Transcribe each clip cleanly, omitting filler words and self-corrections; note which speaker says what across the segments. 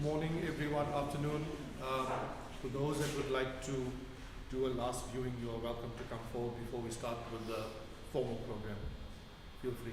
Speaker 1: morning, everyone, afternoon. For those that would like to do a last viewing, you are welcome to come forward before we start with the formal program. Feel free.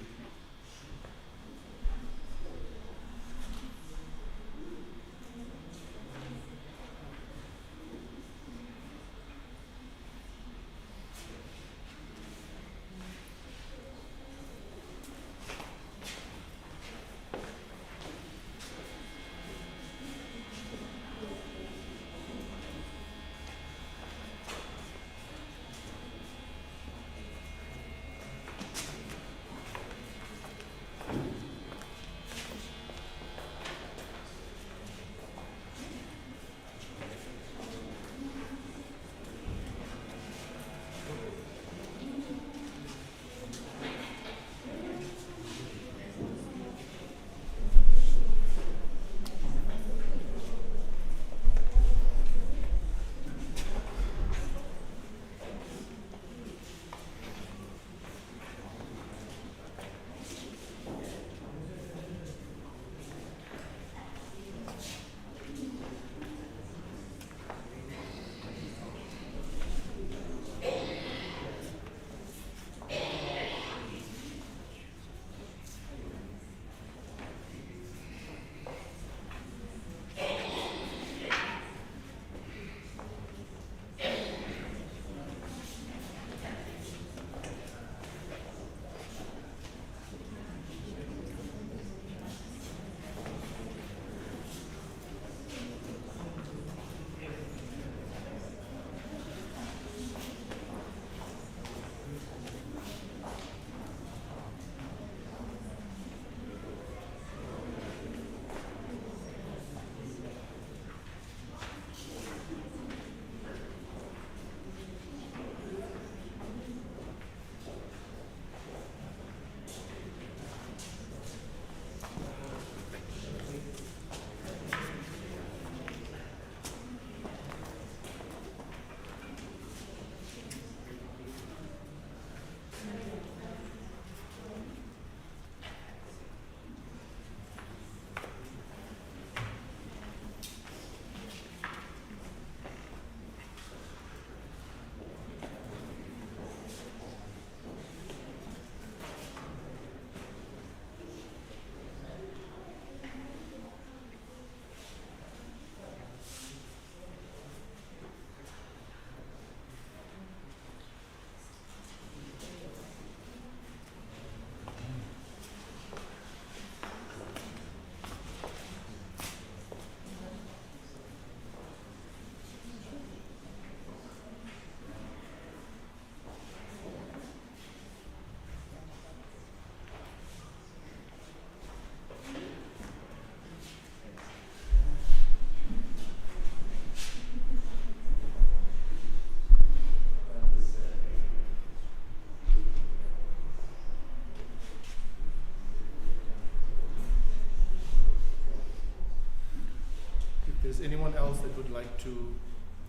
Speaker 1: If there's anyone else that would like to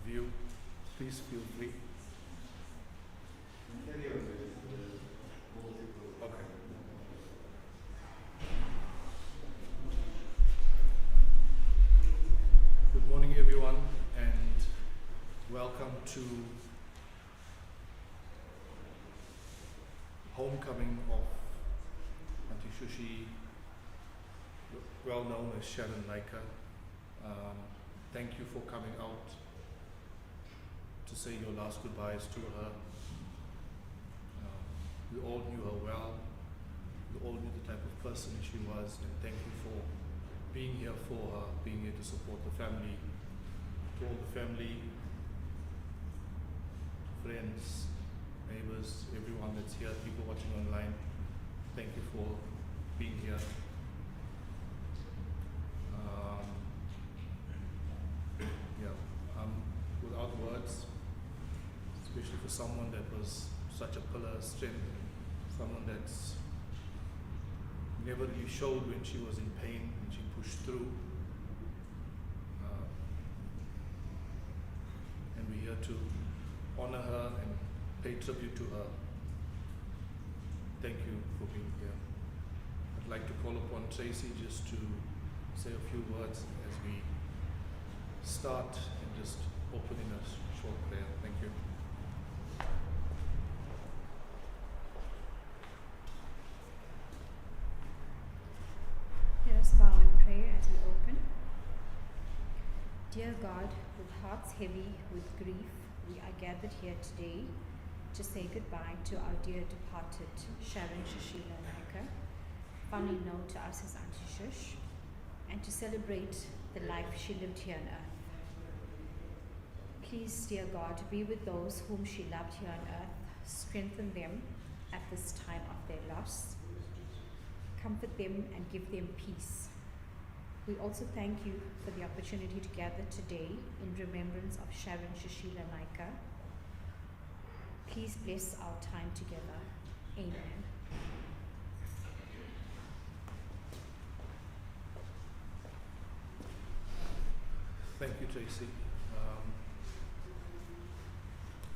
Speaker 1: view, please feel free. Okay. Good morning, everyone, and welcome to homecoming of Auntie Sushi, well known as Sharon Naiker. Thank you for coming out to say your last goodbyes to her. We all knew her well. We all knew the type of person she was, and thank you for being here for her, being here to support the family. To all the family, friends, neighbors, everyone that's here, people watching online, thank you for being here. Without words, especially for someone that was such a pillar of strength, someone that's never really showed when she was in pain, when she pushed through. And we're here to honor her and pay tribute to her. Thank you for being here. I'd like to call upon Tracy just to say a few words as we start and just open in a short prayer. Thank you.
Speaker 2: Let us bow in prayer as we open. Dear God, with hearts heavy with grief, we are gathered here today to say goodbye to our dear departed Sharon Sushilla Naiker, fondly known to us as Auntie Shush, and to celebrate the life she lived here on earth. Please, dear God, be with those whom she loved here on earth, strengthen them at this time of their loss, comfort them and give them peace. We also thank you for the opportunity to gather today in remembrance of Sharon Sushilla Naiker. Please bless our time together. Amen.
Speaker 1: Thank you, Tracy.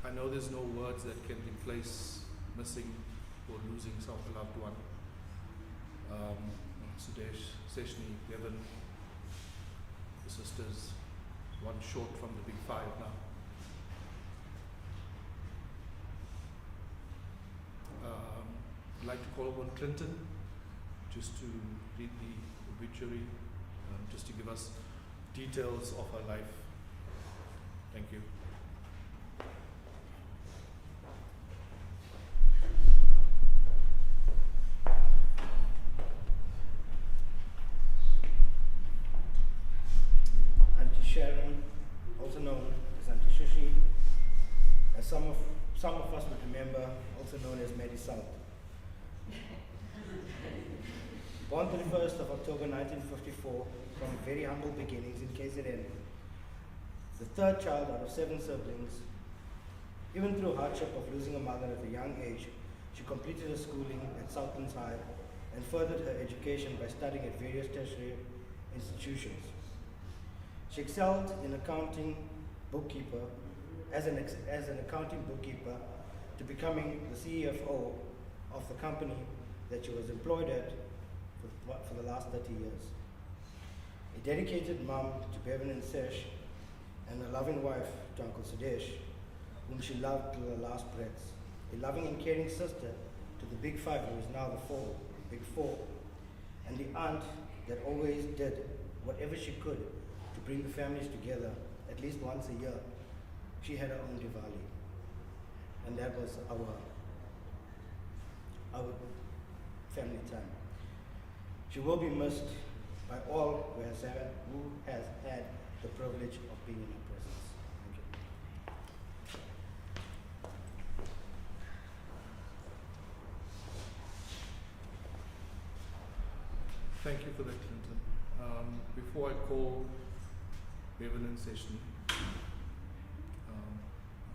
Speaker 1: I know there's no words that can replace missing or losing a loved one. Sudesh, Seshni, Devon, the sisters, one short from the big five now. I'd like to call upon Clinton just to read the obituary, just to give us details of her life. Thank you.
Speaker 3: Auntie Sharon, also known as Auntie Shushi, as some of us would remember, also known as Medi South. Born 31st of October 1954 from very humble beginnings in KZN, the third child out of 7 siblings, even through hardship of losing a mother at a young age, she completed her schooling at Southlands High and furthered her education by studying at various tertiary institutions. She excelled in accounting bookkeeper, as an accounting bookkeeper, to becoming the CFO of the company that she was employed at for the last 30 years. A dedicated mom to Bevan and Sesh, and a loving wife to Uncle Sudesh, whom she loved till her last breaths. A loving and caring sister to the big five, who is now the big four, and the aunt that always did whatever she could to bring the families together at least once a year. She had her own Diwali, and that was our family time. She will be missed by all who has had the privilege of being in her presence. Thank you.
Speaker 1: Thank you for that, Clinton. Before I call Bevan and Seshni,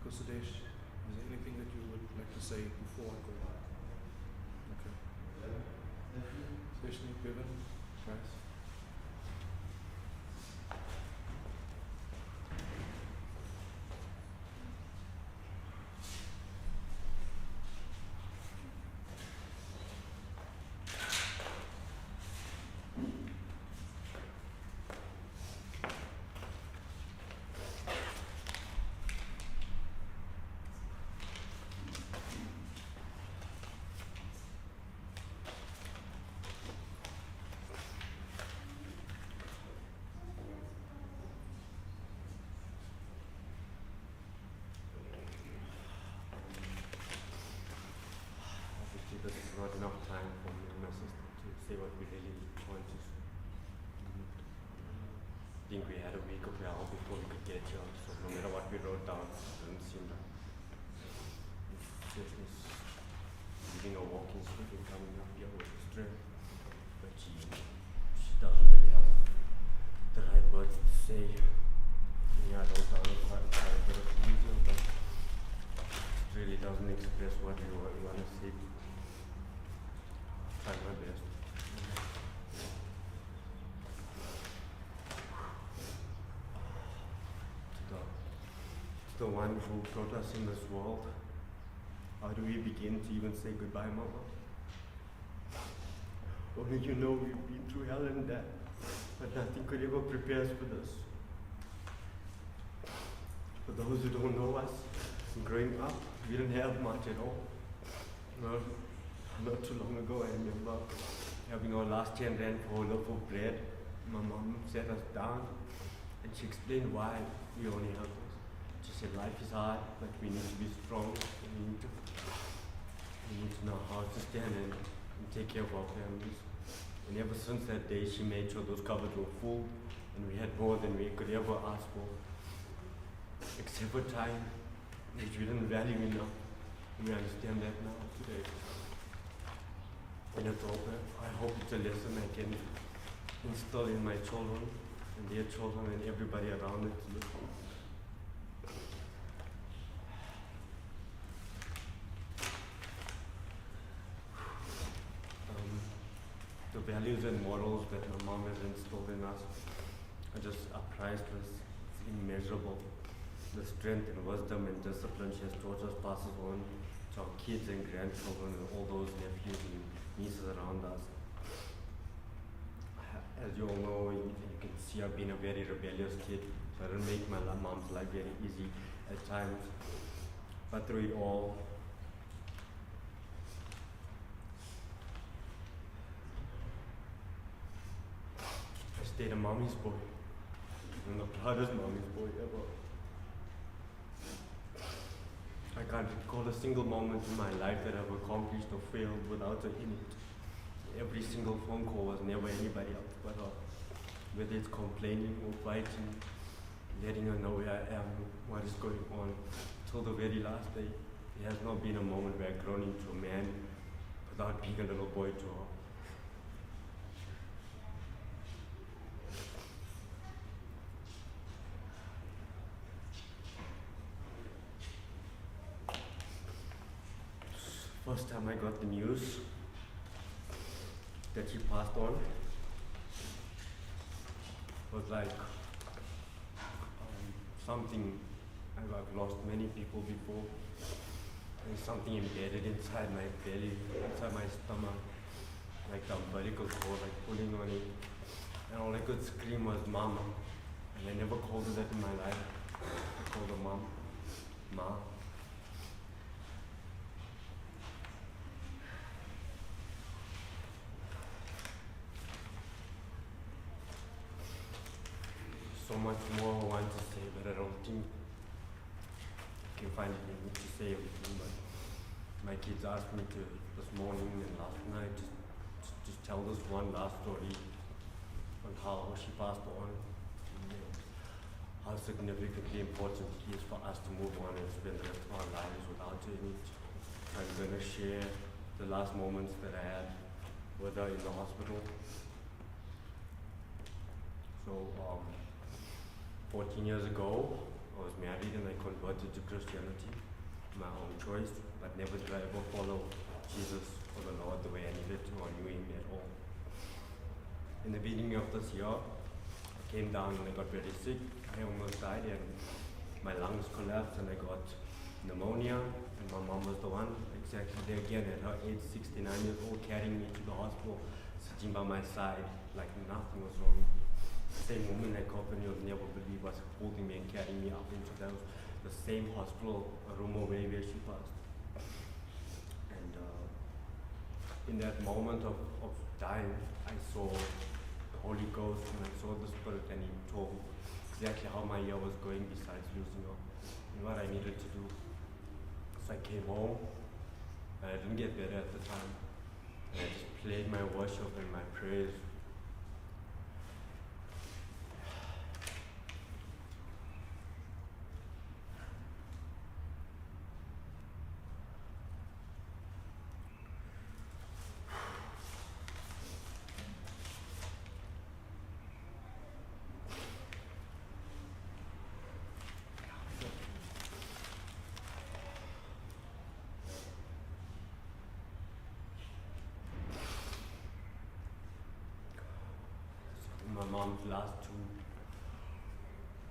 Speaker 1: Sudesh, is there anything that you would like to say before I go? Okay. Seshni, Bevan, guys.
Speaker 4: This is not enough time for me and my sister to say what we really want to. I think we had a week of hell before we could get here, so no matter what we wrote down, it didn't seem like it's just leaving a walking stick and coming up here with a strength. But she doesn't really have the right words to say. Yeah, I wrote down quite a bit of detail, but it really doesn't express what we want to say. Try my best. To the one who brought us in this world, how do we begin to even say goodbye, Mama? Only you know we've been through hell and death, but nothing could ever prepare us for this. For those who don't know us, growing up, we didn't have much at all. Well, not too long ago, I remember having our last 10 rand for a loaf of bread. My mom sat us down and she explained why we only have this. She said life is hard, but we need to be strong. We need to know how to stand and take care of our families. And ever since that day, she made sure those cupboards were full and we had more than we could ever ask for. Except for time, which we didn't value enough. We understand that now today. And it's over. I hope it's a lesson I can instill in my children and their children and everybody around it to look for. The values and morals that my mom has instilled in us are just are priceless. It's immeasurable. The strength and wisdom and discipline she has taught us passes on to our kids and grandchildren and all those nephews and nieces around us. As you all know, you can see I've been a very rebellious kid, so I didn't make my mom's life very easy at times. But through it all, I stayed a mommy's boy. I'm the proudest mommy's boy ever. I can't recall a single moment in my life that I've accomplished or failed without her in it. Every single phone call was never anybody else but her. Whether it's complaining or fighting, letting her know where I am, what is going on, till the very last day. There has not been a moment where I've grown into a man without being a little boy to her. First time I got the news that she passed on was like something. I've lost many people before, and something embedded inside my belly, inside my stomach, like the umbilical cord, like pulling on it, and all I could scream was "Mama," and I never called her that in my life. I called her Mom, Ma. So much more I want to say, but I don't think I can find it in me to say everything. But my kids asked me to this morning and last night to tell this one last story on how she passed on, and, how significantly important it is for us to move on and spend the rest of our lives without her in it. I'm going to share the last moments that I had with her in the hospital. So, 14 years ago, I was married and I converted to Christianity, my own choice, but never did I ever follow Jesus or the Lord the way I needed to or knew Him at all. In the beginning of this year, I came down and I got very sick. I almost died and my lungs collapsed and I got pneumonia, and my mom was the one exactly there again at her age, 69 years old, carrying me to the hospital, sitting by my side like nothing was wrong. The same woman that company would never believe was holding me and carrying me up into the same hospital room away where she passed. And in that moment of dying, I saw the Holy Ghost and I saw the Spirit, and He told me exactly how my year was going besides losing her and what I needed to do. So I came home and I didn't get better at the time. And I just played my worship and my prayers. My mom's last two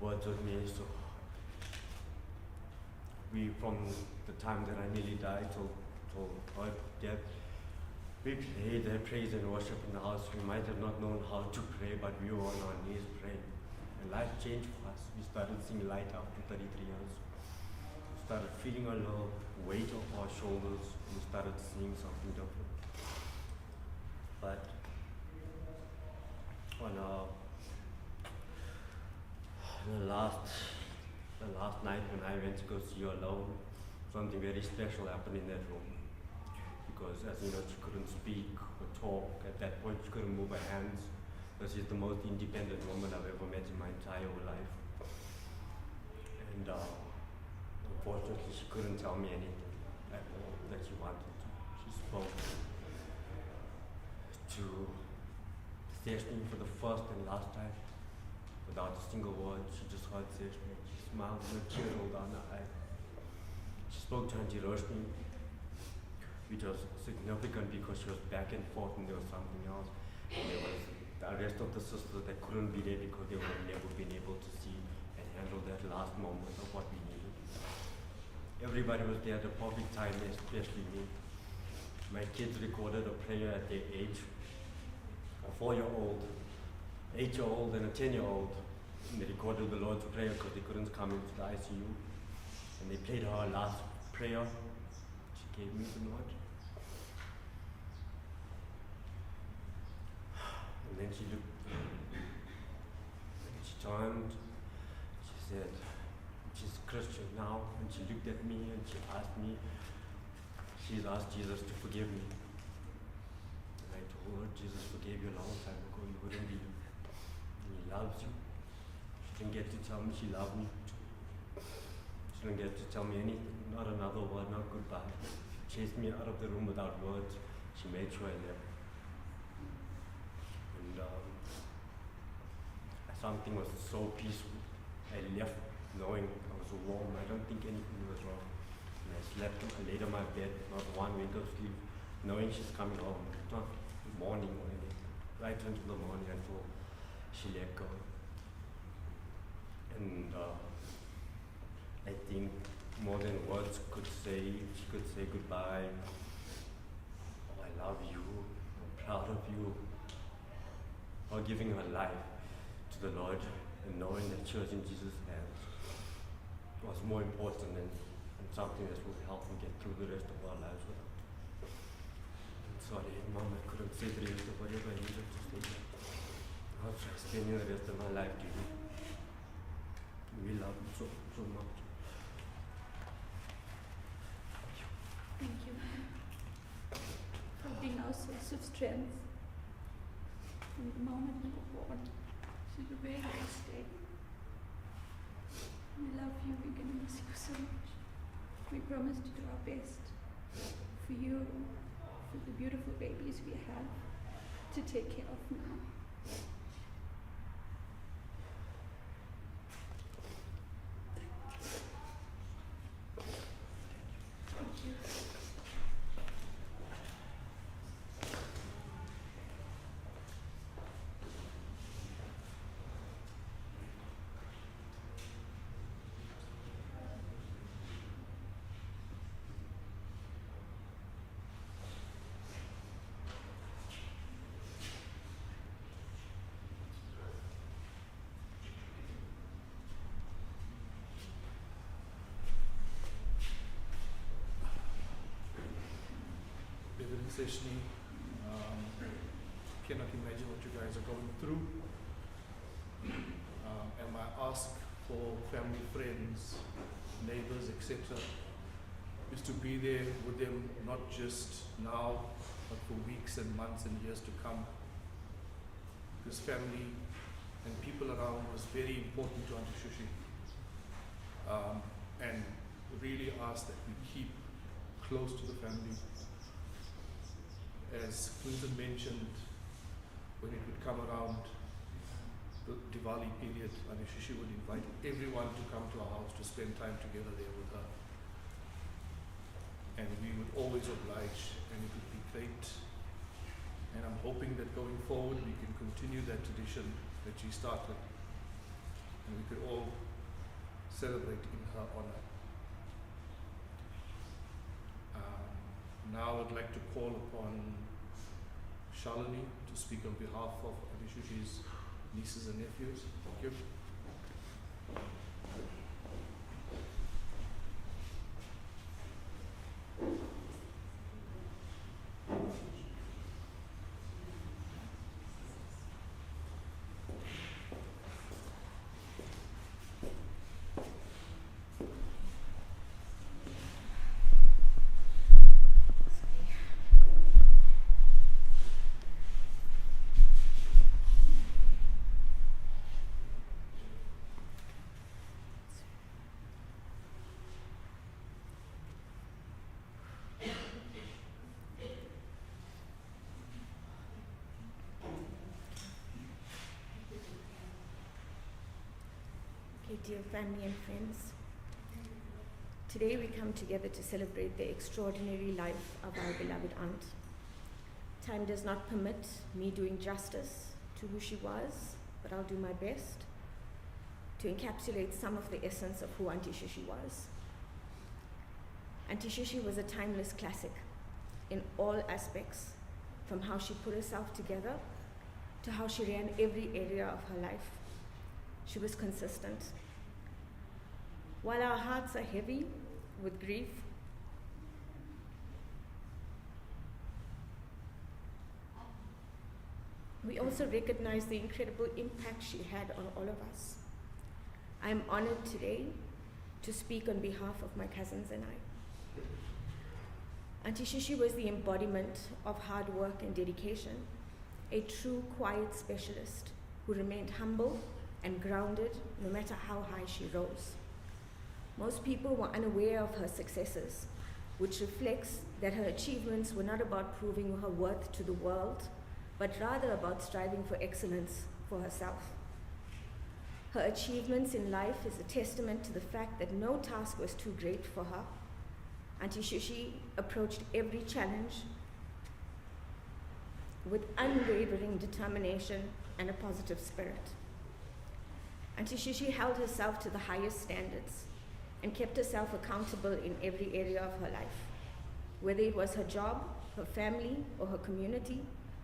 Speaker 4: words with me, so from the time that I nearly died till her death, we played praise and worship in the house. We might have not known how to pray, but we were on our knees praying. And life changed for us. We started seeing light after 33 years. We started feeling a little weight off our shoulders. We started seeing something different. But on the last night when I went to go see her alone, something very special happened in that room. Because as you know, she couldn't speak or talk. At that point, she couldn't move her hands. But she's the most independent woman I've ever met in my entire life. And unfortunately, she couldn't tell me anything at all that she wanted to. She spoke to Sharon for the first and last time. Without a single word, she just heard Sharon. She smiled and a tear rolled down her eye. She spoke to Auntie Roshni, which was significant because she was back and forth and there was something else. And there was the rest of the sisters that couldn't be there because they would have never been able to see and handle that last moment of what we needed. Everybody was there at the perfect time, especially me. My kids recorded a prayer at their age, a 4-year-old, 8-year-old and a 10-year-old. And they recorded the Lord's Prayer because they couldn't come into the ICU. And they played her last prayer. She gave me the nod. And then she looked, and she turned, she said, she's a Christian now, and she looked at me and she asked me, she's asked Jesus to forgive me. And I told her, Jesus forgave you a long time ago, you wouldn't be here. And he loves you. She didn't get to tell me she loved me. She didn't get to tell me anything, not another word, not goodbye. She chased me out of the room without words. She made sure I left. And something was so peaceful. I left knowing I was warm. I don't think anything was wrong. And I slept, I laid on my bed, not one wink of sleep, knowing she's coming home. Not morning or anything. Right into the morning until she let go. And I think more than words could say, she could say goodbye. Oh, I love you. I'm proud of you. Or giving her life to the Lord and knowing that she was in Jesus' hands was more important than something that would help me get through the rest of our lives with her. I'm sorry, Mom, I couldn't say the rest of whatever I needed to say. I'll try spending the rest of my life to you. We love you so, so much.
Speaker 5: Thank you for being our source of strength. From the moment we were born to the very last day. We love you, we're going to miss you so much. We promise to do our best for you, for the beautiful babies we have to take care of now. Thank you.
Speaker 1: Essentially, cannot imagine what you guys are going through. And my ask for family, friends, neighbors, etc., is to be there with them, not just now, but for weeks and months and years to come. Because family and people around was very important to Auntie Shushi. And really ask that we keep close to the family. As Clinton mentioned, when it would come around the Diwali period, Auntie Shushi would invite everyone to come to our house to spend time together there with her. And we would always oblige, and it would be great. And I'm hoping that going forward we can continue that tradition that she started, and we could all celebrate in her honor. Now I'd like to call upon Shalini to speak on behalf of Auntie Shushi's nieces and nephews. Thank you.
Speaker 6: Hey, dear family and friends. Today we come together to celebrate the extraordinary life of our beloved aunt. Time does not permit me doing justice to who she was, but I'll do my best to encapsulate some of the essence of who Auntie Shushi was. Auntie Shushi was a timeless classic in all aspects, from how she put herself together to how she ran every area of her life. She was consistent. While our hearts are heavy with grief, we also recognize the incredible impact she had on all of us. I am honored today to speak on behalf of my cousins and I. Auntie Shushi was the embodiment of hard work and dedication, a true quiet specialist who remained humble and grounded no matter how high she rose. Most people were unaware of her successes, which reflects that her achievements were not about proving her worth to the world, but rather about striving for excellence for herself. Her achievements in life is a testament to the fact that no task was too great for her. Auntie Shushi approached every challenge with unwavering determination and a positive spirit. Auntie Shushi held herself to the highest standards and kept herself accountable in every area of her life. Whether it was her job, her family, or her community,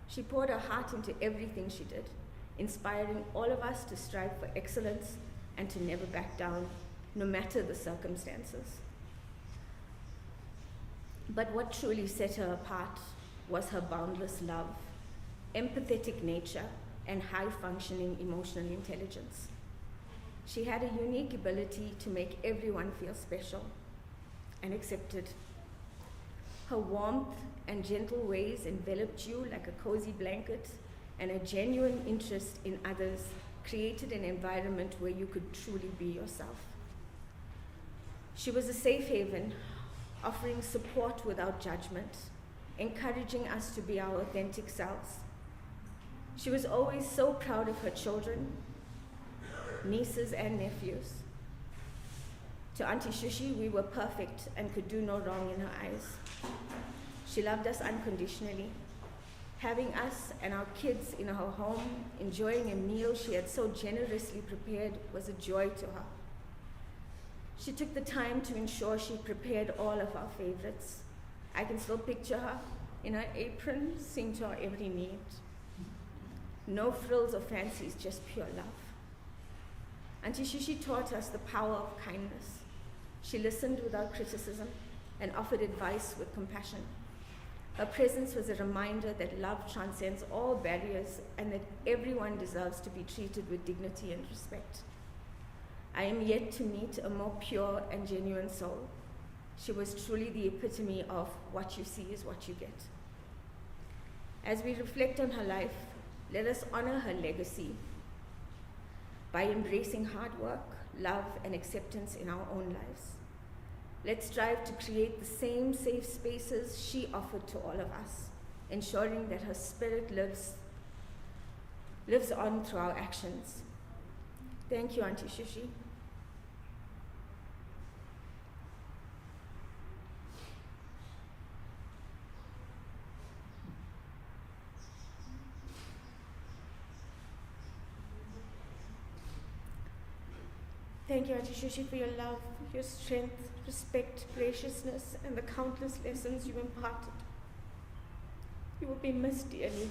Speaker 6: she poured her heart into everything she did, inspiring all of us to strive for excellence and to never back down, no matter the circumstances. But what truly set her apart was her boundless love, empathetic nature, and high-functioning emotional intelligence. She had a unique ability to make everyone feel special and accepted. Her warmth and gentle ways enveloped you like a cozy blanket, and a genuine interest in others created an environment where you could truly be yourself. She was a safe haven, offering support without judgment, encouraging us to be our authentic selves. She was always so proud of her children, nieces and nephews. To Auntie Shushi, we were perfect and could do no wrong in her eyes. She loved us unconditionally. Having us and our kids in her home, enjoying a meal she had so generously prepared, was a joy to her. She took the time to ensure she prepared all of our favorites. I can still picture her in her apron, seeing to our every need. No frills or fancies, just pure love. Auntie Shushi taught us the power of kindness. She listened without criticism and offered advice with compassion. Her presence was a reminder that love transcends all barriers and that everyone deserves to be treated with dignity and respect. I am yet to meet a more pure and genuine soul. She was truly the epitome of what you see is what you get. As we reflect on her life, let us honor her legacy by embracing hard work, love, and acceptance in our own lives. Let's strive to create the same safe spaces she offered to all of us, ensuring that her spirit lives on through our actions. Thank you, Auntie Shushi. Thank you, Auntie Shushi, for your love, your strength, respect, graciousness, and the countless lessons you imparted. You will be missed dearly,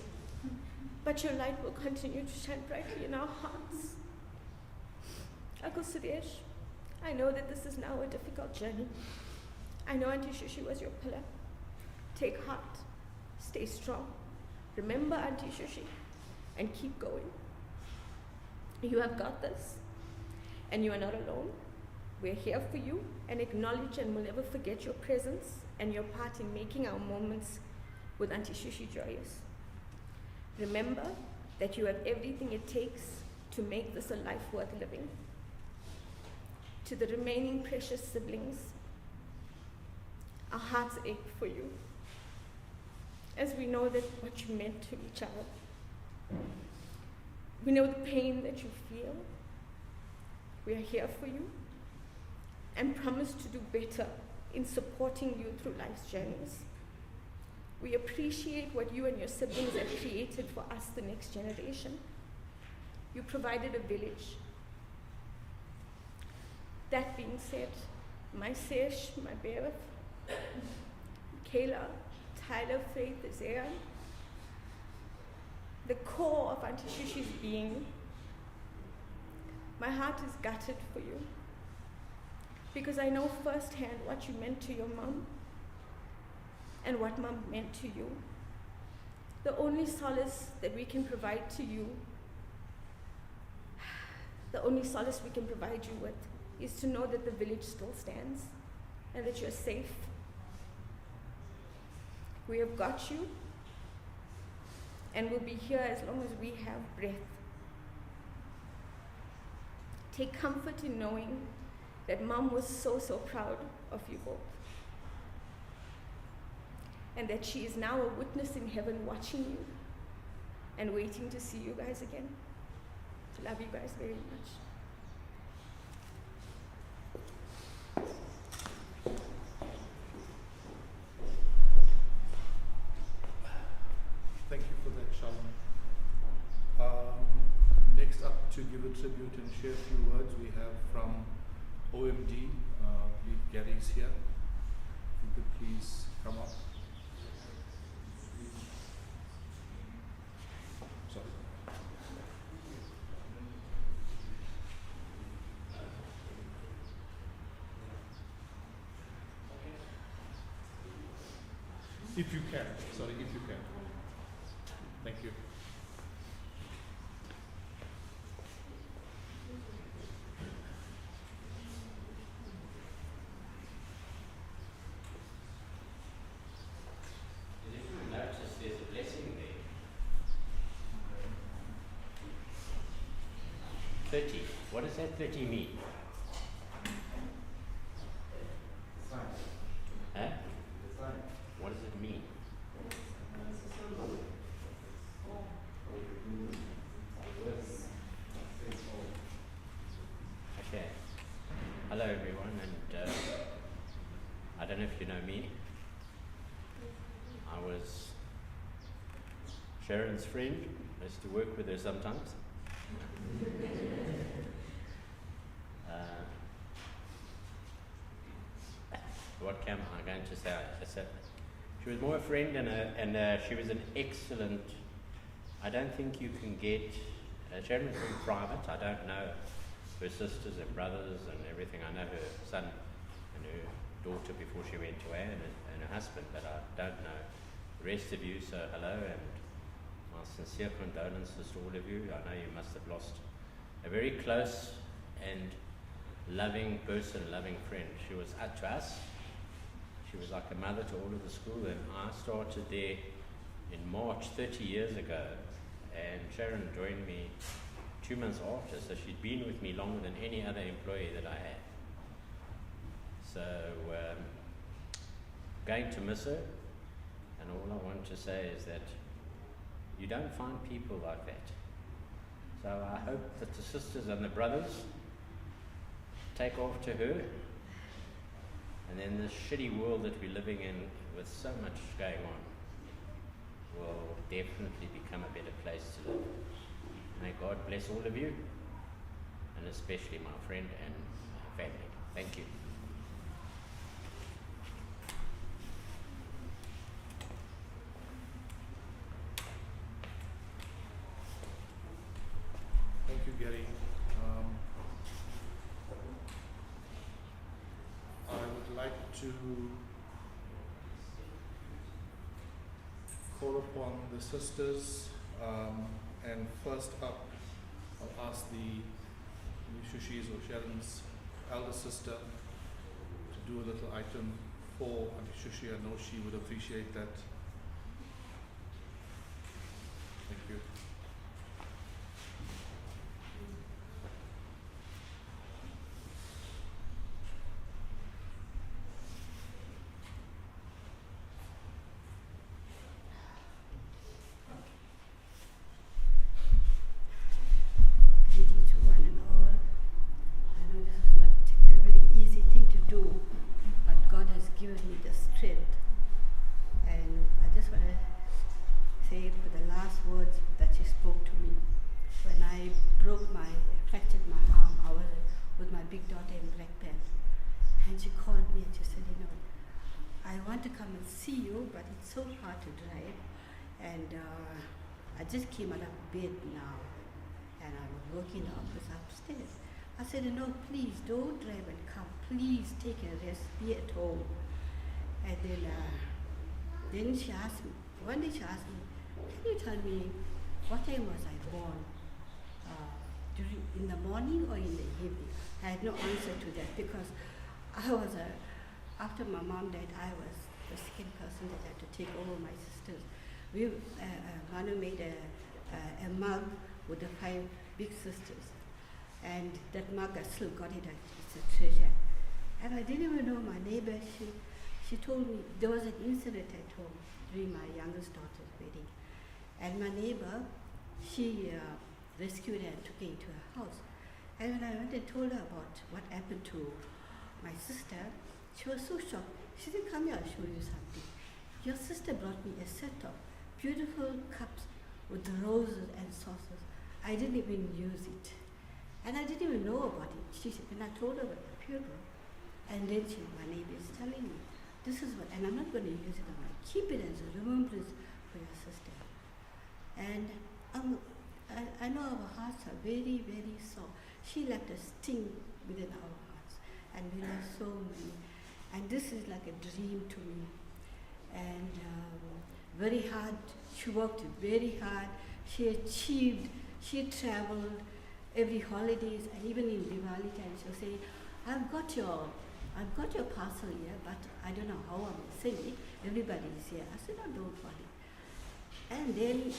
Speaker 6: but your light will continue to shine brightly in our hearts. Uncle Suresh, I know that this is now a difficult journey. I know Auntie Shushi was your pillar. Take heart, stay strong. Remember Auntie Shushi, and keep going. You have got this. And you are not alone. We're here for you and acknowledge and will never forget your presence and your part in making our moments with Auntie Shushi joyous. Remember that you have everything it takes to make this a life worth living. To the remaining precious siblings, our hearts ache for you, as we know that what you meant to each other. We know the pain that you feel, We are here for you and promise to do better in supporting you through life's journeys. We appreciate what you and your siblings have created for us, the next generation. You provided a village. That being said, my Sesh, my Bereth, Kayla, Tyler, Faith, Isaiah, the core of Auntie Shushi's being, my heart is gutted for you because I know firsthand what you meant to your mom and what mom meant to you. The only solace that we can provide to you, the only solace we can provide you with is to know that the village still stands and that you're safe. We have got you and will be here as long as we have breath. Take comfort in knowing that Mom was so proud of you both. And that she is now a witness in heaven watching you and waiting to see you guys again. Love you guys very much.
Speaker 1: Thank you for that, Sharon. Next up to give a tribute and share a few words, we have from OMD, I believe Gary's here. If you could please come up. Sorry. If you can, sorry, if you can. Thank you.
Speaker 7: Notice there's a blessing there. 30. What does that 30 mean? Huh? What does it mean? Okay. Hello everyone, and I don't know if you know me. I was Sharon's friend. I used to work with her sometimes. What am I going to say? I said she was more a friend and she was an excellent. I don't think you can get. Sharon was very private. I don't know her sisters and brothers and everything. I know her son and her daughter before she went away and her husband, but I don't know the rest of you. So hello and my sincere condolences to all of you. I know you must have lost a very close and loving person, loving friend. She was up to us. She was like a mother to all of the school, and I started there in March 30 years ago, and Sharon joined me 2 months after, so she'd been with me longer than any other employee that I had. So, going to miss her, and all I want to say is that you don't find people like that. So I hope that the sisters and the brothers take after her, and then this shitty world that we're living in with so much going on will definitely become a better place to live. May God bless all of you, and especially my friend and family. Thank you.
Speaker 1: Thank you, Gary. I would like to call upon the sisters, and first up, I'll ask the Shushi's or Sharon's elder sister to do a little item for Auntie Shushi. I know she would appreciate that. Thank you.
Speaker 8: Greeting to one and all. big daughter in Blackburn. And she called me and she said, you know, I want to come and see you, but it's so hard to drive. And I just came out of bed now, and I'm working the office upstairs. I said, no, please don't drive and come. Please take a rest, be at home. And then she asked me, one day she asked me, can you tell me what time was I born? In the morning or in the evening? I had no answer to that because I was after my mom died, I was the second person that had to take over my sisters. Manu made a mug with the 5 big sisters, and that mug I still got it. It's a treasure. And I didn't even know my neighbor. She told me there was an incident at home during my youngest daughter's wedding, and my neighbor, she rescued her and took her into her house. And when I went and told her about what happened to my sister, she was so shocked. She said, come here, I'll show you something. Your sister brought me a set of beautiful cups with roses and saucers. I didn't even use it. And I didn't even know about it. She said, when I told her about the funeral, and then my neighbor is telling me, this is what, and I'm not going to use it, I'm going to keep it as a remembrance for your sister. And I know our hearts are very, very sore. She left a sting within our hearts, and we lost so many. And this is like a dream to me. And very hard, she worked very hard, she achieved, she traveled every holidays, and even in Diwali time she'll say, I've got your parcel here, but I don't know how I'm going to send it. Everybody is here. I said, no, don't worry. And then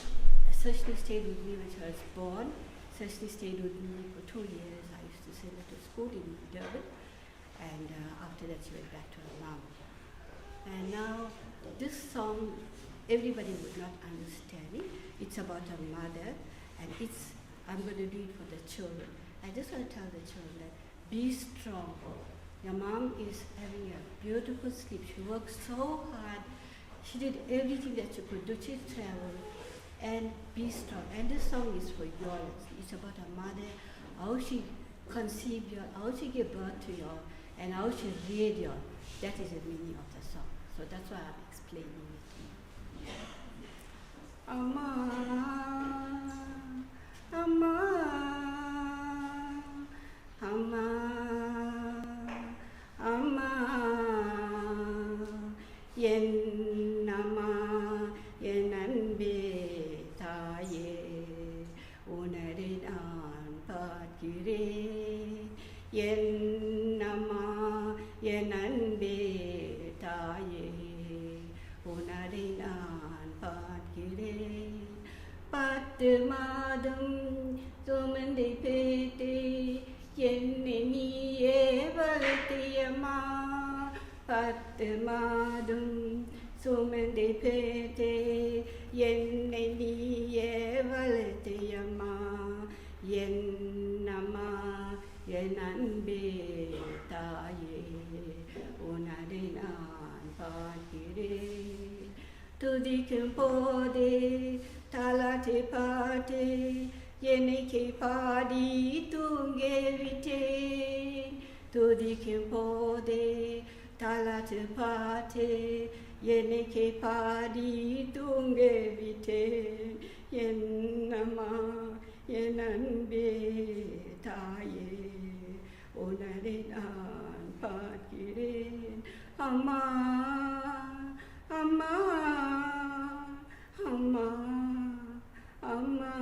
Speaker 8: Sushilla stayed with me when she was born. Sushilla stayed with me for 2 years. I used to send her to school in Durban. And after that, she went back to her mom. And now, this song, everybody would not understand it. It's about a mother, and I'm going to do it for the children. I just want to tell the children that be strong. Your mom is having a beautiful sleep. She worked so hard. She did everything that she could do. She traveled. And be strong. And this song is for you all. It's about a mother, how she conceived you, how she gave birth to you, and how she reared you. That is the meaning of the song. So that's why I'm explaining it. Amma, Amma, Amma, Amma, Yen Amma, Yen Anbe Taye, Unarin Patkire, Yen Amma, Yen Anbe Taye, Unarin Patkire, Patmadam, Sumande Pete, Yenni Evaltiyama, Patmadam, Sumande Pete, Yenni Evaltiyama, Yennama, Yenanbe Taye, Unadinan Pakire, Tudikimpode, Talate Pate, Yenike Padi, Tungevite, Tudikimpode, Talate Pate, Yenike Padi, Tungevite, Yennama, Yenanbe Taye, Unadinan Pakire, Amma, Amma, Amma, Amma.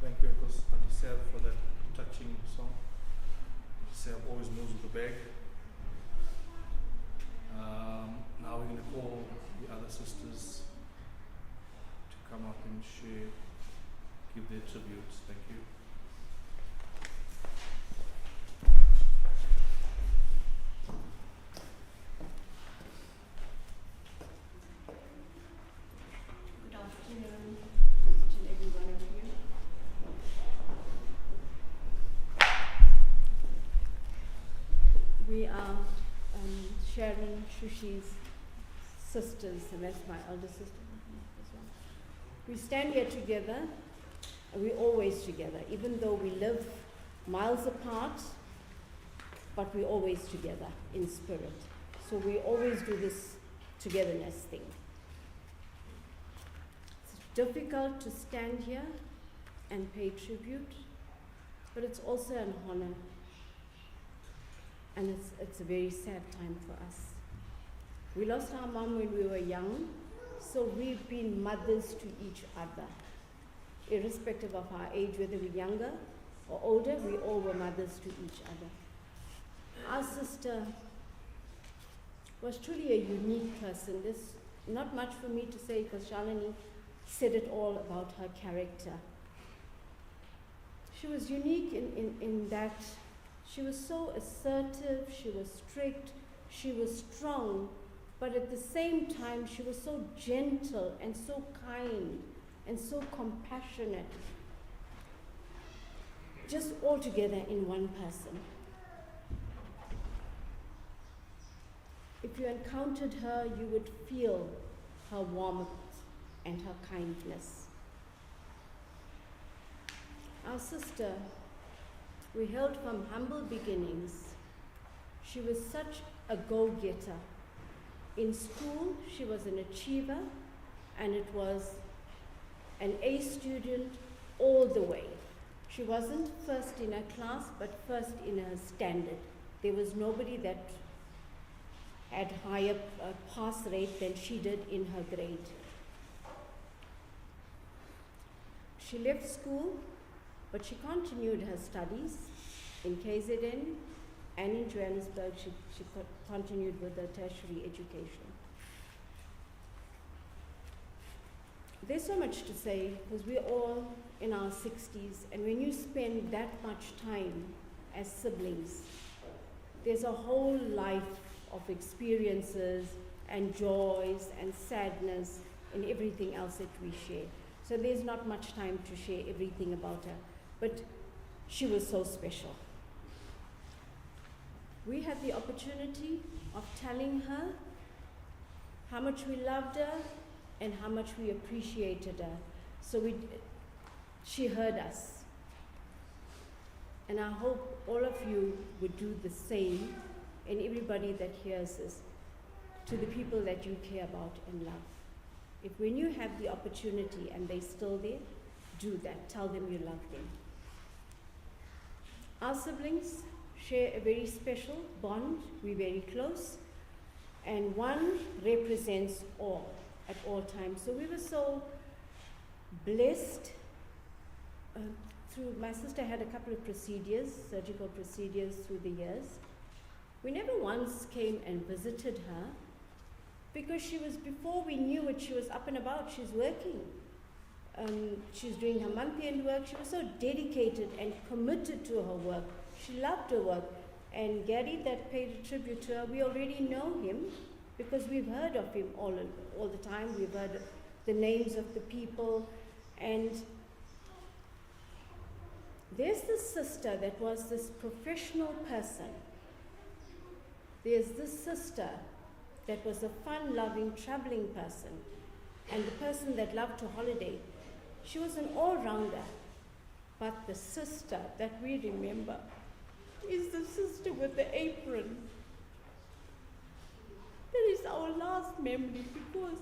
Speaker 1: Thank you, Auntie Sal, for that touching song. Auntie Sal always moves with the bag. Now we're going to call the other sisters to come up and share, give their tributes. Thank you.
Speaker 9: Good afternoon to every one of you. We are Sharon, Shushi's
Speaker 10: sisters, and that's my elder sister as well. We stand here together, and we're always together, even though we live miles apart, but we're always together in spirit. So we always do this togetherness thing. It's difficult to stand here and pay tribute, but it's also an honor. And it's a very sad time for us. We lost our mom when we were young, so we've been mothers to each other. Irrespective of our age, whether we're younger or older, we all were mothers to each other. Our sister was truly a unique person. There's not much for me to say because Shalini said it all about her character. She was unique in that she was so assertive, she was strict, she was strong, but at the same time she was so gentle and so kind and so compassionate. Just all together in one person. If you encountered her, you would feel her warmth and her kindness. Our sister, we hailed from humble beginnings. She was such a go-getter. In school, she was an achiever, and it was an A student all the way. She wasn't first in her class, but first in her standard. There was nobody that had higher pass rate than she did in her grade. She left school, but she continued her studies in KZN and in Johannesburg. She continued with her tertiary education. There's so much to say because we're all in our 60s, and when you spend that much time as siblings, there's a whole life of experiences and joys and sadness and everything else that we share. So there's not much time to share everything about her, but she was so special. We had the opportunity of telling her how much we loved her and how much we appreciated her. So she heard us. And I hope all of you would do the same, and everybody that hears this, to the people that you care about and love. If when you have the opportunity and they're still there, do that. Tell them you love them. Our siblings share a very special bond. We're very close. And one represents all at all times. So we were so blessed. My sister had a couple of procedures, surgical procedures through the years. We never once came and visited her because before we knew it, she was up and about, she's working. She's doing her monthly end work. She was so dedicated and committed to her work. She loved her work. And Gary, that paid a tribute to her, we already know him because we've heard of him all the time. We've heard the names of the people. And there's this sister that was this professional person. There's this sister that was a fun-loving, traveling person, and the person that loved to holiday. She was an all-rounder. But the sister that we remember is the sister with the apron. That is our last memory, because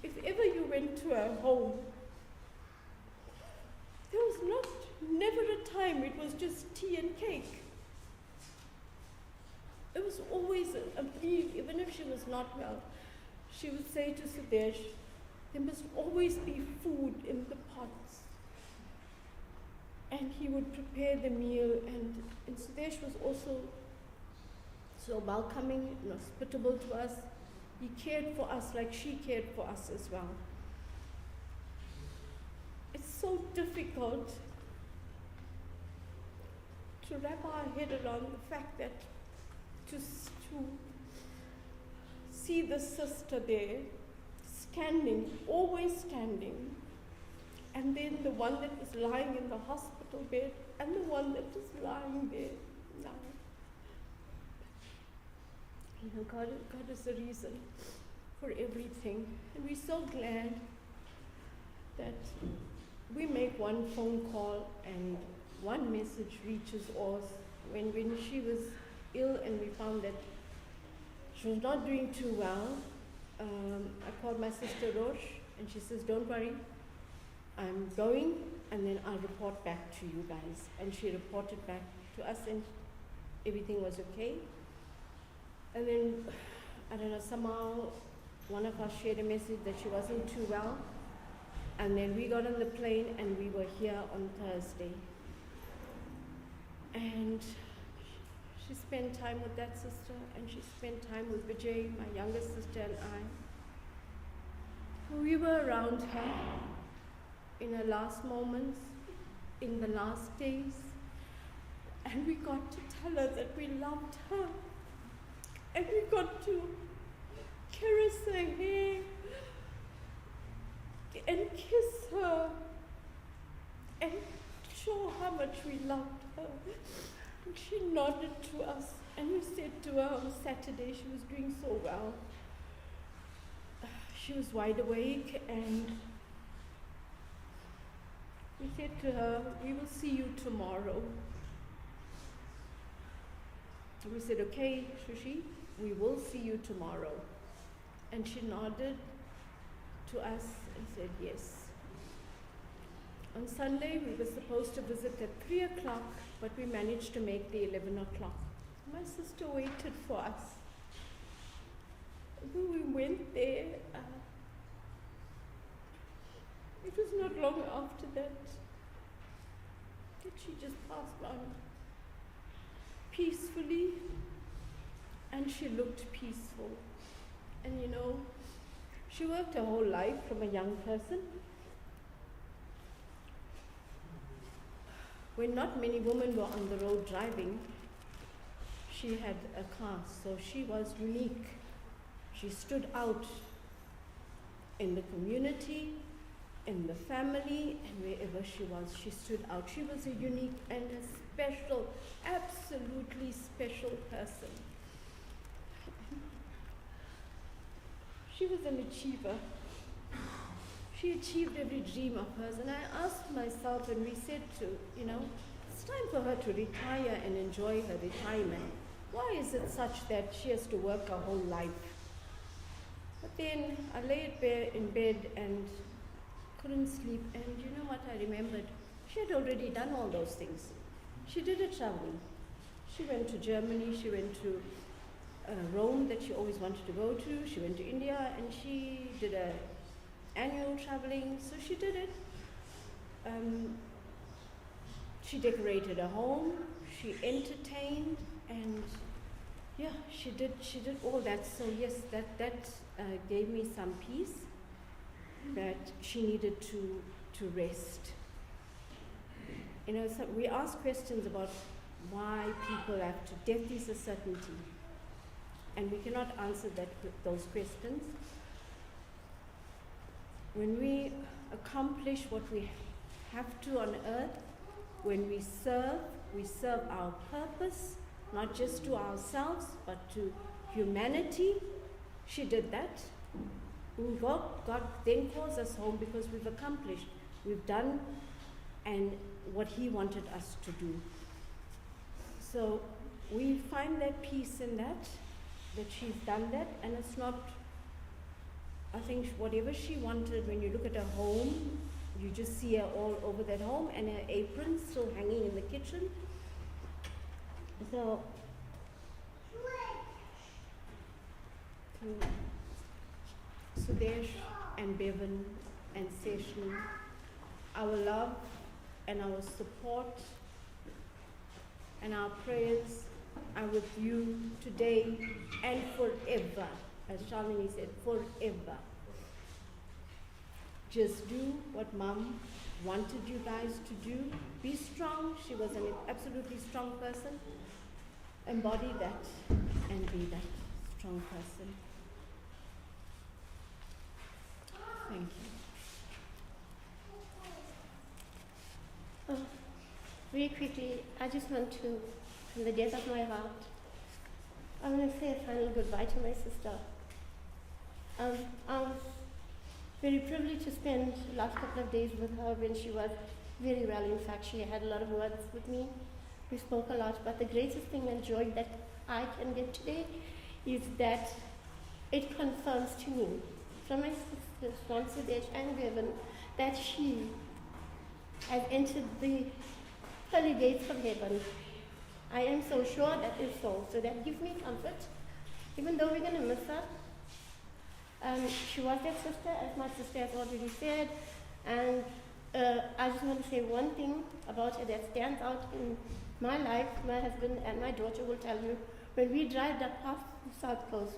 Speaker 10: if ever you went to her home, there was never a time it was just tea and cake. It was always a meal. Even if she was not well, she would say to Sudesh, there must always be food in the pots. And he would prepare the meal, and Sudesh was also so welcoming and hospitable to us. He cared for us like she cared for us as well. It's so difficult to wrap our head around the fact that to see the sister there, standing, always standing, and then the one that is lying in the hospital bed, and the one that is lying there now. You know, God is the reason for everything. And we're so glad that we make one phone call and one message reaches us. When she was ill and we found that she was not doing too well, I called my sister Roche and she says, don't worry, I'm going and then I'll report back to you guys. And she reported back to us and everything was okay. And then, I don't know, somehow one of us shared a message that she wasn't too well. And then we got on the plane and we were here on Thursday. And she spent time with that sister and she spent time with Vijay, my youngest sister, and I. We were around her in her last moments, in the last days, and we got to tell her that we loved her. And we got to caress her hair and kiss her and show how much we loved her. And she nodded to us and we said to her on Saturday, she was doing so well. She was wide awake and we said to her, we will see you tomorrow. We said, okay, Sushi, we will see you tomorrow. And she nodded to us and said yes. On Sunday, we were supposed to visit at 3 o'clock, but we managed to make the 11 o'clock. My sister waited for us. When we went there, it was not long after that she just passed on peacefully, and she looked peaceful. And you know, she worked her whole life from a young person. When not many women were on the road driving, she had a car, so she was unique. She stood out in the community, in the family, and wherever she was, she stood out. She was a unique and a special, absolutely special person. She was an achiever. She achieved every dream of hers. And I asked myself, and we said to, it's time for her to retire and enjoy her retirement. Why is it such that she has to work her whole life? But then I lay in bed and couldn't sleep. And you know what I remembered? She had already done all those things. She did a traveling. She went to Germany, she went to Rome that she always wanted to go to, she went to India, and she did a annual traveling, so she did it. She decorated her home, she entertained, and yeah, she did all that. So yes, that gave me some peace that she needed to rest. So we ask questions about why people have to. Death is a certainty, and we cannot answer those questions. When we accomplish what we have to on earth, when we serve our purpose, not just to ourselves, but to humanity. She did that. God then calls us home because we've accomplished, we've done, and what He wanted us to do. So we find that peace in that she's done that, and it's not, I think whatever she wanted, when you look at her home, you just see her all over that home, and her apron still hanging in the kitchen. So, Sudesh and Bevan and Session, our love and our support and our prayers are with you today and forever. As Shalini said, forever. Just do what Mom wanted you guys to do. Be strong. She was an absolutely strong person. Embody that and be that strong person. Thank you.
Speaker 9: Very quickly, I just want to, from the depth of my heart,
Speaker 11: I want to say a final goodbye to my sister. I was very privileged to spend the last couple of days with her when she was very well. In fact, she had a lot of words with me. We spoke a lot, but the greatest thing and joy that I can get today is that it confirms to me from my sisters, from Sudesh and Bevan, that she has entered the pearly gates of heaven. I am so sure that is so. So that gives me comfort, even though we're going to miss her. She was their sister, as my sister has already said, and I just want to say one thing about her that stands out in my life. My husband and my daughter will tell you, when we drive up past the south coast,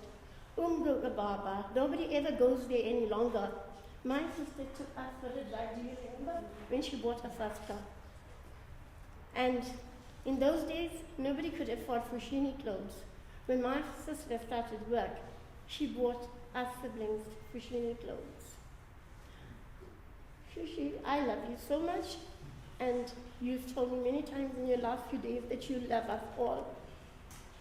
Speaker 11: Baba, nobody ever goes there any longer. My sister took us for the drive, do you remember? When she bought her first car. And in those days, nobody could afford Fushini clothes. When my sister started work, she bought us siblings Fushini clothes. Shushi, I love you so much, and you've told me many times in your last few days that you love us all.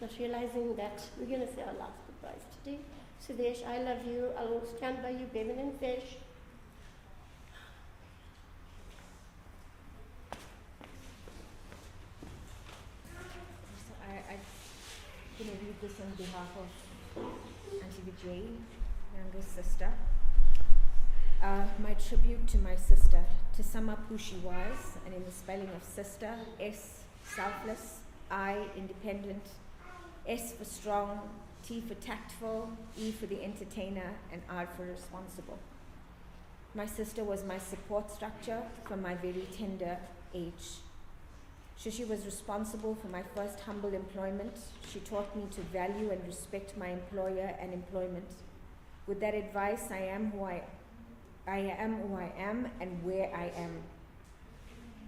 Speaker 11: Not realizing that we're going to say our last goodbyes today. Sudesh, I love you. I will stand by you, Bevan and Fish.
Speaker 6: I'm going to read this on behalf of Auntie Vijay, younger sister. My tribute to my sister, to sum up who she was, and in the spelling of sister, S, selfless, I, independent, S for strong, T for tactful, E for the entertainer, and R for responsible. My sister was my support structure from my very tender age. Shushi was responsible for my first humble employment. She taught me to value and respect my employer and employment. With that advice, I am who I am and where I am.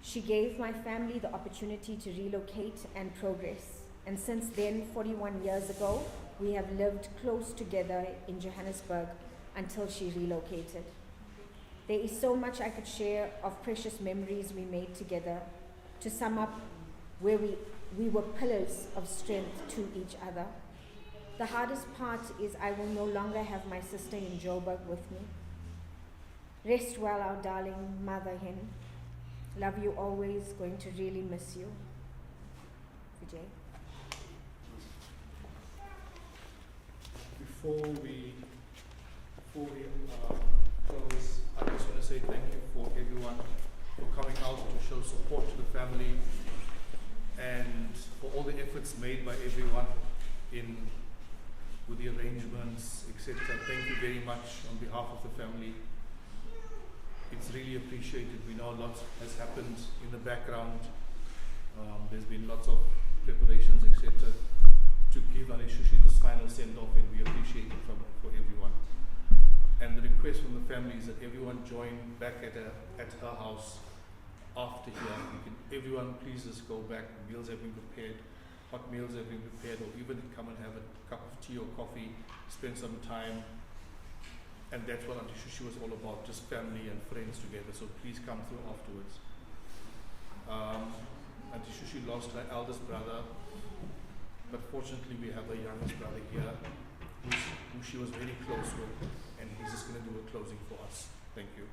Speaker 6: She gave my family the opportunity to relocate and progress. And since then, 41 years ago, we have lived close together in Johannesburg until she relocated. There is so much I could share of precious memories we made together. To sum up, where we were pillars of strength to each other. The hardest part is I will no longer have my sister in Joburg with me. Rest well, our darling mother hen. Love you always, going to really miss you. Vijay.
Speaker 1: Before we close, I just want to say thank you for everyone for coming out to show support to the family and for all the efforts made by everyone with the arrangements, etc. Thank you very much on behalf of the family. It's really appreciated. We know lots has happened in the background. There's been lots of preparations, etc. to give Anishushi this final send-off, and we appreciate it for everyone. And the request from the family is that everyone join back at her house after here. Everyone please just go back. Meals have been prepared, hot meals have been prepared, or even come and have a cup of tea or coffee, spend some time. And that's what Auntie Shushi was all about, just family and friends together. So please come through afterwards. Auntie Shushi lost her eldest brother, but fortunately we have her youngest brother here, who she was very close with, and he's just going to do a closing for us. Thank you.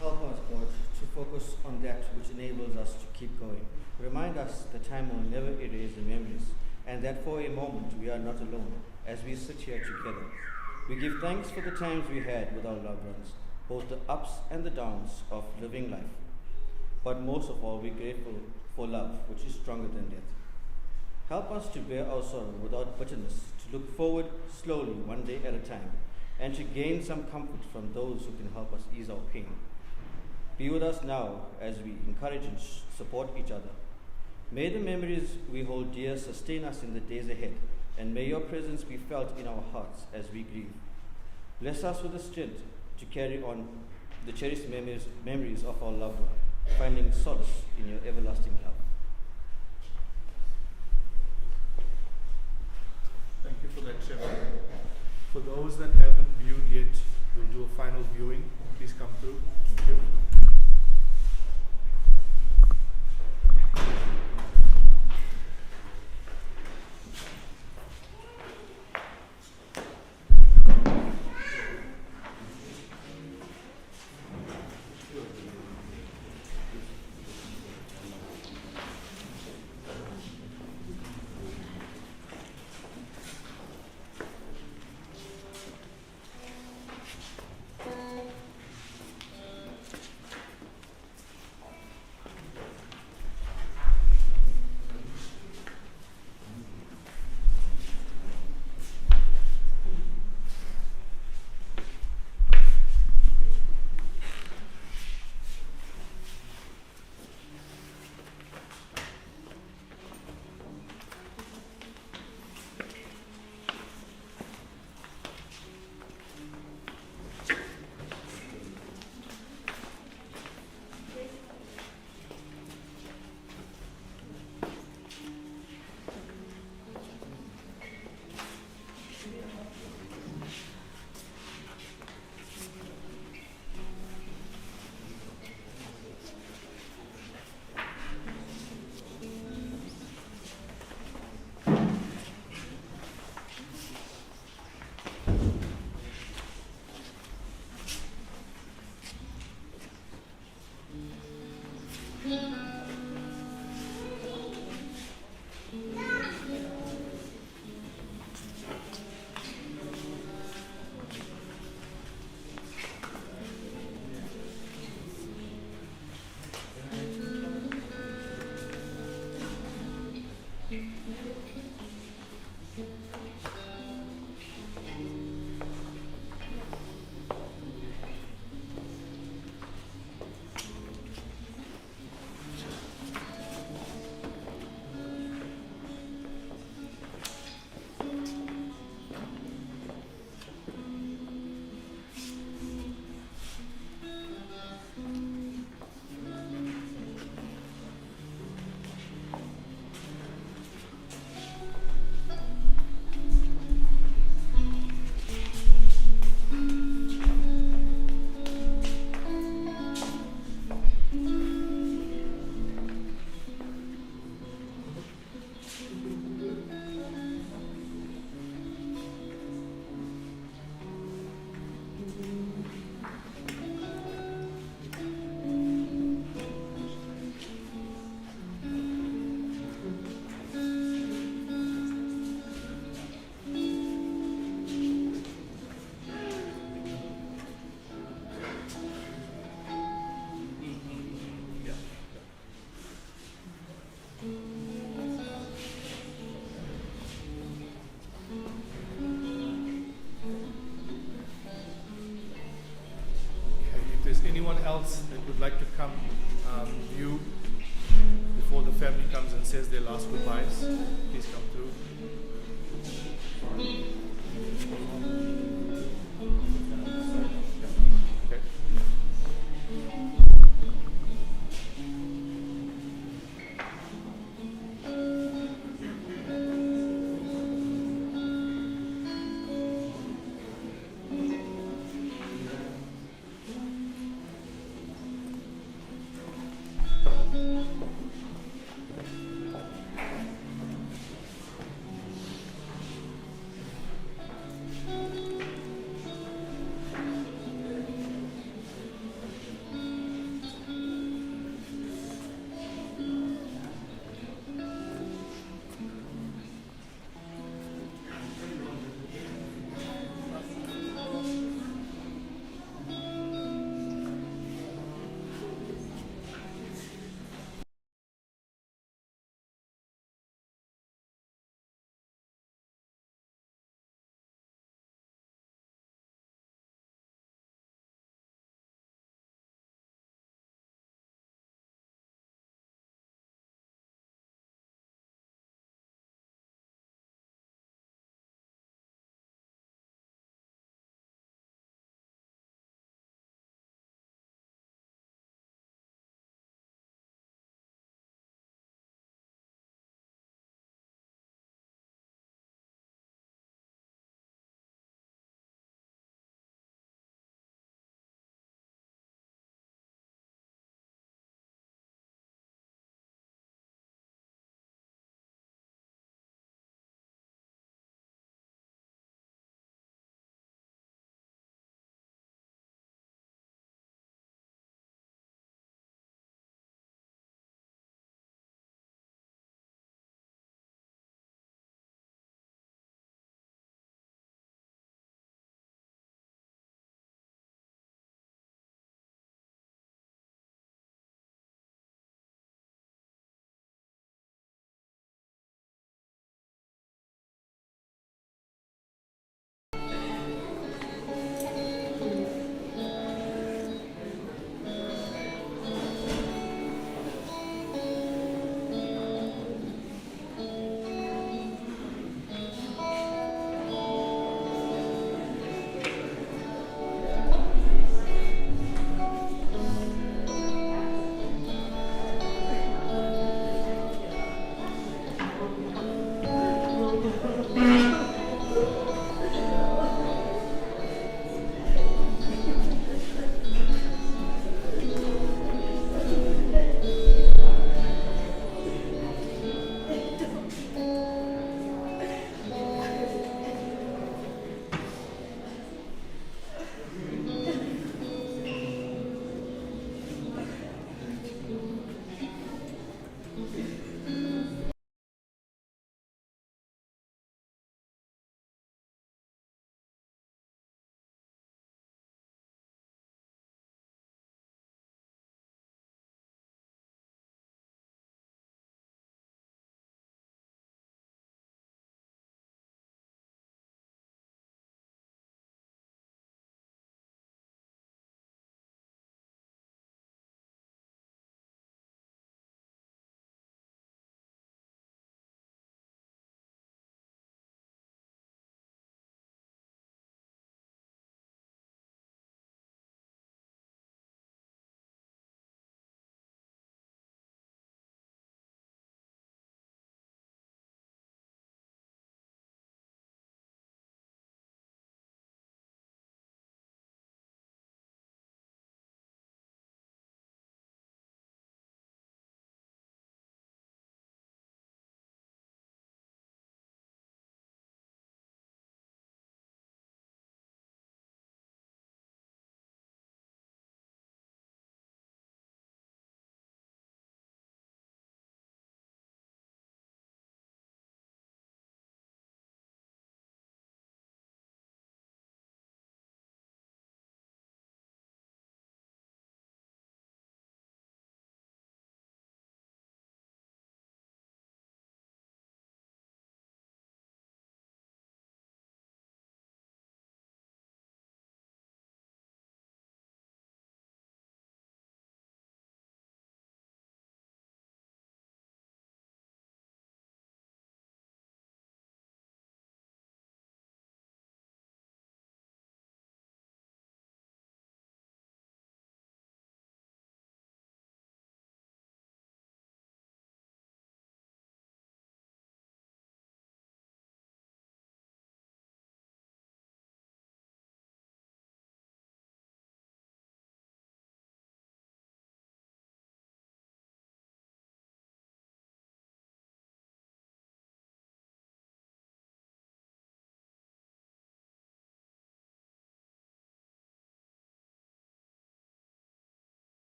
Speaker 3: Help us, God, to focus on that which enables us to keep going. Remind us that time will never erase the memories, and that for a moment we are not alone as we sit here together. We give thanks for the times we had with our loved ones, both the ups and the downs of living life. But most of all, we're grateful for love, which is stronger than death. Help us to bear our sorrow without bitterness, to look forward slowly, one day at a time, and to gain some comfort from those who can help us ease our pain. Be with us now as we encourage and support each other. May the memories we hold dear sustain us in the days ahead, and may your presence be felt in our hearts as we grieve. Bless us with the strength to carry on the cherished memories of our loved one, finding solace in your everlasting love.
Speaker 1: Thank you for that, Sharon. For those that haven't viewed yet, we'll do a final viewing. Please come through. Thank you. Anyone else that would like to come view before the family comes and says their last goodbyes, please come through.